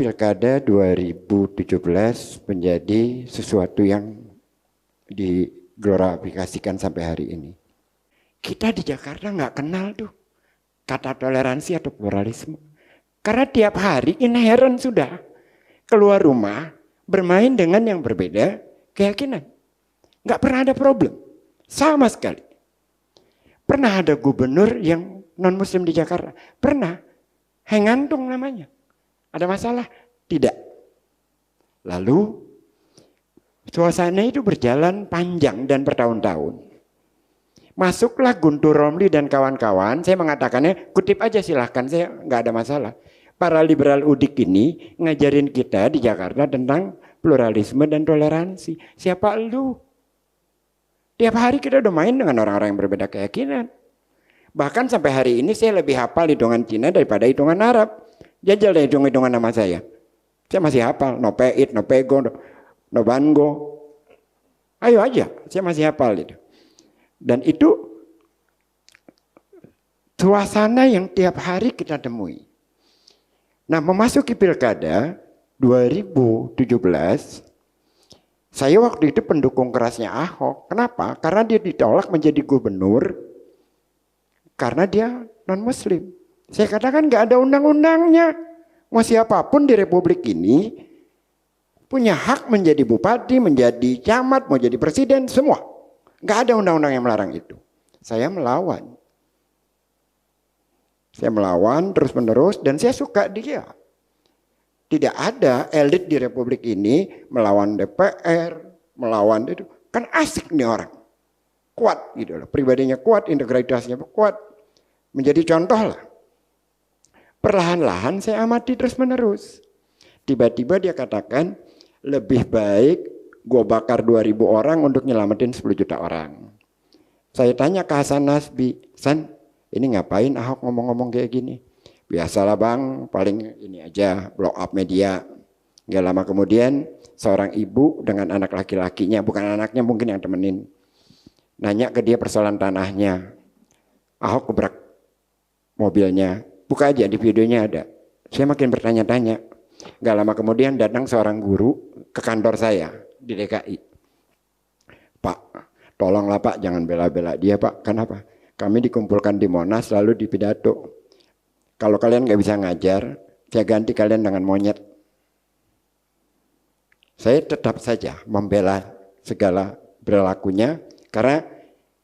Pilkada 2017 menjadi sesuatu yang diglorifikasikan sampai hari ini. Kita di Jakarta nggak kenal tuh kata toleransi atau pluralisme. Karena tiap hari inherent sudah keluar rumah bermain dengan yang berbeda keyakinan. Nggak pernah ada problem sama sekali. Pernah ada gubernur yang non muslim di Jakarta? Pernah. Hengantung namanya. Ada masalah? Tidak. Lalu suasana itu berjalan panjang dan bertahun-tahun. Masuklah Guntur Romli dan kawan-kawan, saya mengatakannya kutip aja silahkan, saya nggak ada masalah. Para liberal udik ini ngajarin kita di Jakarta tentang pluralisme dan toleransi. Siapa lu? Tiap hari kita udah main dengan orang-orang yang berbeda keyakinan. Bahkan sampai hari ini saya lebih hafal hitungan Cina daripada hitungan Arab. Jajal deh hitung-hitungan nama saya. Saya masih hafal, no peit, no pego, no bango. Ayo aja, saya masih hafal itu. Dan itu suasana yang tiap hari kita temui. Nah, memasuki Pilkada 2017, saya waktu itu pendukung kerasnya Ahok. Kenapa? Karena dia ditolak menjadi gubernur karena dia non-muslim. Saya katakan nggak ada undang-undangnya. Mau siapapun di Republik ini punya hak menjadi bupati, menjadi camat, mau jadi presiden, semua. Nggak ada undang-undang yang melarang itu. Saya melawan. Saya melawan terus-menerus dan saya suka dia. Tidak ada elit di Republik ini melawan DPR, melawan itu. Kan asik nih orang. Kuat gitu loh. Pribadinya kuat, integritasnya kuat. Menjadi contoh lah. Perlahan-lahan saya amati terus-menerus. Tiba-tiba dia katakan, lebih baik gue bakar 2.000 orang untuk nyelamatin 10 juta orang. Saya tanya ke Hasan Nasbi, San, ini ngapain Ahok ngomong-ngomong kayak gini? Biasalah bang, paling ini aja, blow up media. Gak lama kemudian, seorang ibu dengan anak laki-lakinya, bukan anaknya mungkin yang temenin, nanya ke dia persoalan tanahnya. Ahok gebrak mobilnya, buka aja di videonya ada. Saya makin bertanya-tanya. Gak lama kemudian datang seorang guru ke kantor saya di DKI. Pak, tolonglah Pak, jangan bela-bela dia Pak. Kenapa? Kami dikumpulkan di Monas lalu di pidato. Kalau kalian gak bisa ngajar, saya ganti kalian dengan monyet. Saya tetap saja membela segala perilakunya karena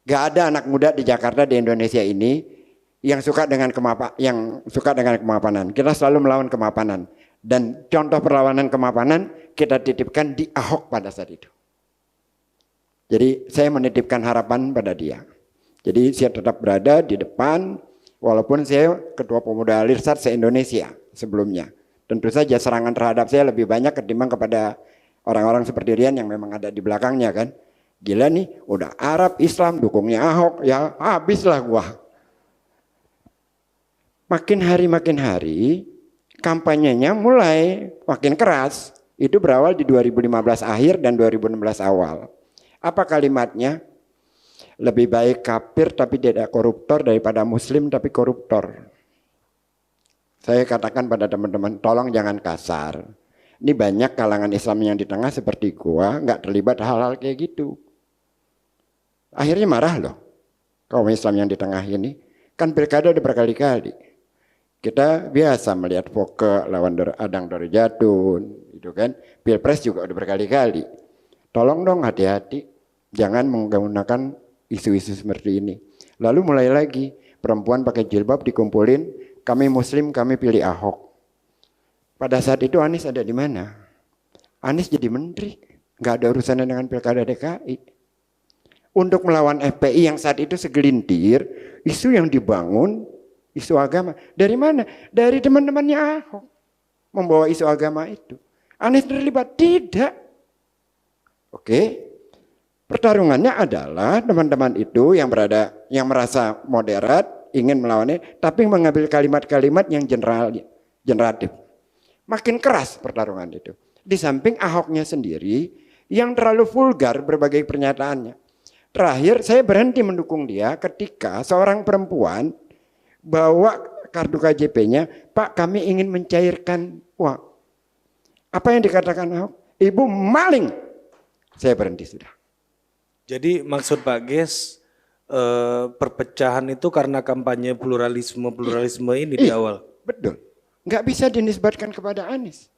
gak ada anak muda di Jakarta, di Indonesia ini yang suka dengan kemapanan. Kita selalu melawan kemapanan. Dan contoh perlawanan kemapanan kita titipkan di Ahok pada saat itu. Jadi saya menitipkan harapan pada dia. Jadi saya tetap berada di depan, walaupun saya Ketua Pemuda Alirsat se-Indonesia sebelumnya. Tentu saja serangan terhadap saya lebih banyak ketimbang kepada orang-orang seperti Rian yang memang ada di belakangnya kan. Gila nih, udah Arab, Islam, dukungnya Ahok, ya habislah gua. Makin hari, kampanyenya mulai makin keras. Itu berawal di 2015 akhir dan 2016 awal. Apa kalimatnya? Lebih baik kafir tapi tidak koruptor daripada muslim tapi koruptor. Saya katakan pada teman-teman, tolong jangan kasar. Ini banyak kalangan Islam yang di tengah seperti gua nggak terlibat hal-hal kayak gitu. Akhirnya marah loh kaum Islam yang di tengah ini. Kan pilkada udah berkali-kali. Kita biasa melihat Foke lawan Adang Dorjatun, gitu kan. Pilpres juga udah berkali-kali. Tolong dong hati-hati, jangan menggunakan isu-isu seperti ini. Lalu mulai lagi, perempuan pakai jilbab dikumpulin, kami Muslim, kami pilih Ahok. Pada saat itu Anies ada di mana? Anies jadi menteri, nggak ada urusannya dengan pilkada DKI. Untuk melawan FPI yang saat itu segelintir, isu yang dibangun isu agama. Dari mana? Dari teman-temannya Ahok. Membawa isu agama itu. Anies terlibat? Tidak. Oke. Pertarungannya adalah teman-teman itu yang merasa moderat, ingin melawannya, tapi mengambil kalimat-kalimat yang generatif. Makin keras pertarungan itu. Di samping Ahoknya sendiri yang terlalu vulgar berbagai pernyataannya. Terakhir saya berhenti mendukung dia ketika seorang perempuan bawa kartu KJP-nya, Pak kami ingin mencairkan uang. Apa yang dikatakan Ahok? Ibu maling. Saya berhenti sudah. Jadi maksud Pak Ges perpecahan itu karena kampanye pluralisme ini di awal. Betul. Nggak bisa dinisbatkan kepada Anies.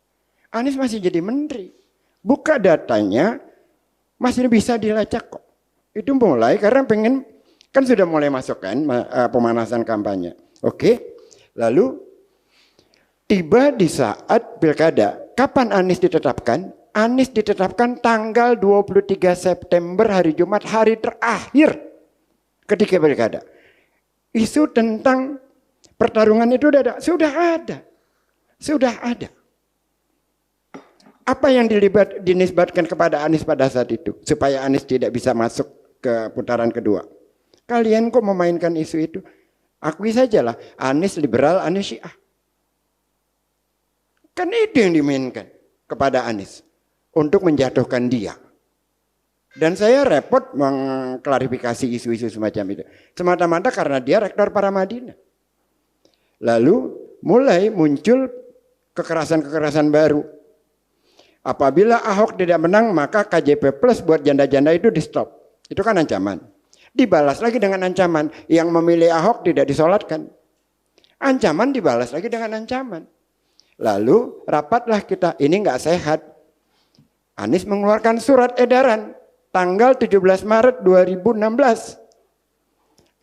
Anies masih jadi menteri. Buka datanya masih bisa dilacak kok. Itu mulai karena kan sudah mulai masuk kan pemanasan kampanye. Oke. Lalu tiba di saat pilkada. Kapan Anies ditetapkan? Anies ditetapkan tanggal 23 September hari Jumat, hari terakhir ketika pilkada. Isu tentang pertarungan itu sudah ada. Sudah ada. Apa yang dinisbatkan kepada Anies pada saat itu supaya Anies tidak bisa masuk ke putaran kedua? Kalian kok memainkan isu itu? Akui sajalah, Anies liberal, Anies Syiah. Kan itu yang dimainkan kepada Anies untuk menjatuhkan dia. Dan saya repot mengklarifikasi isu-isu semacam itu. Semata-mata karena dia rektor Paramadina. Lalu mulai muncul kekerasan-kekerasan baru. Apabila Ahok tidak menang, maka KJP Plus buat janda-janda itu di stop. Itu kan ancaman. Dibalas lagi dengan ancaman. Yang memilih Ahok tidak disolatkan. Ancaman dibalas lagi dengan ancaman. Lalu rapatlah kita, ini nggak sehat. Anies mengeluarkan surat edaran tanggal 17 Maret 2016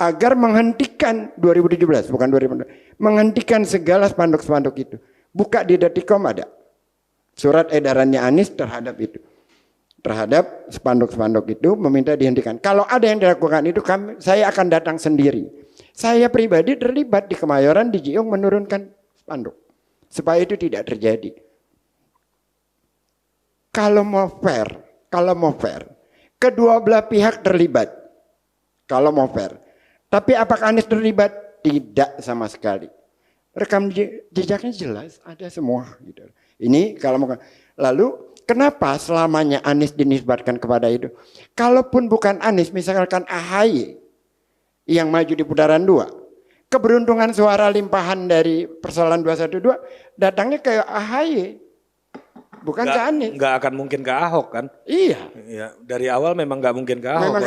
agar menghentikan 2017 bukan 2016, menghentikan segala spanduk-spanduk itu. Buka di Detikcom ada surat edarannya Anies terhadap itu. Terhadap spanduk-spanduk itu meminta dihentikan. Kalau ada yang dilakukan itu saya akan datang sendiri. Saya pribadi terlibat di Kemayoran di Jiung menurunkan spanduk supaya itu tidak terjadi. Kalau mau fair, kedua belah pihak terlibat. Kalau mau fair. Tapi apakah Anies terlibat? Tidak sama sekali. Rekam jejaknya jelas, ada semua. Gitu. Ini kalau mau. Lalu kenapa selamanya Anies dinisbatkan kepada itu? Kalaupun bukan Anies, misalkan AHY yang maju di putaran 2, keberuntungan suara limpahan dari persoalan 212 datangnya ke AHY. Bukan ke Anies. Nggak akan mungkin ke Ahok kan? Iya. Ya, dari awal memang nggak mungkin ke Ahok. Memang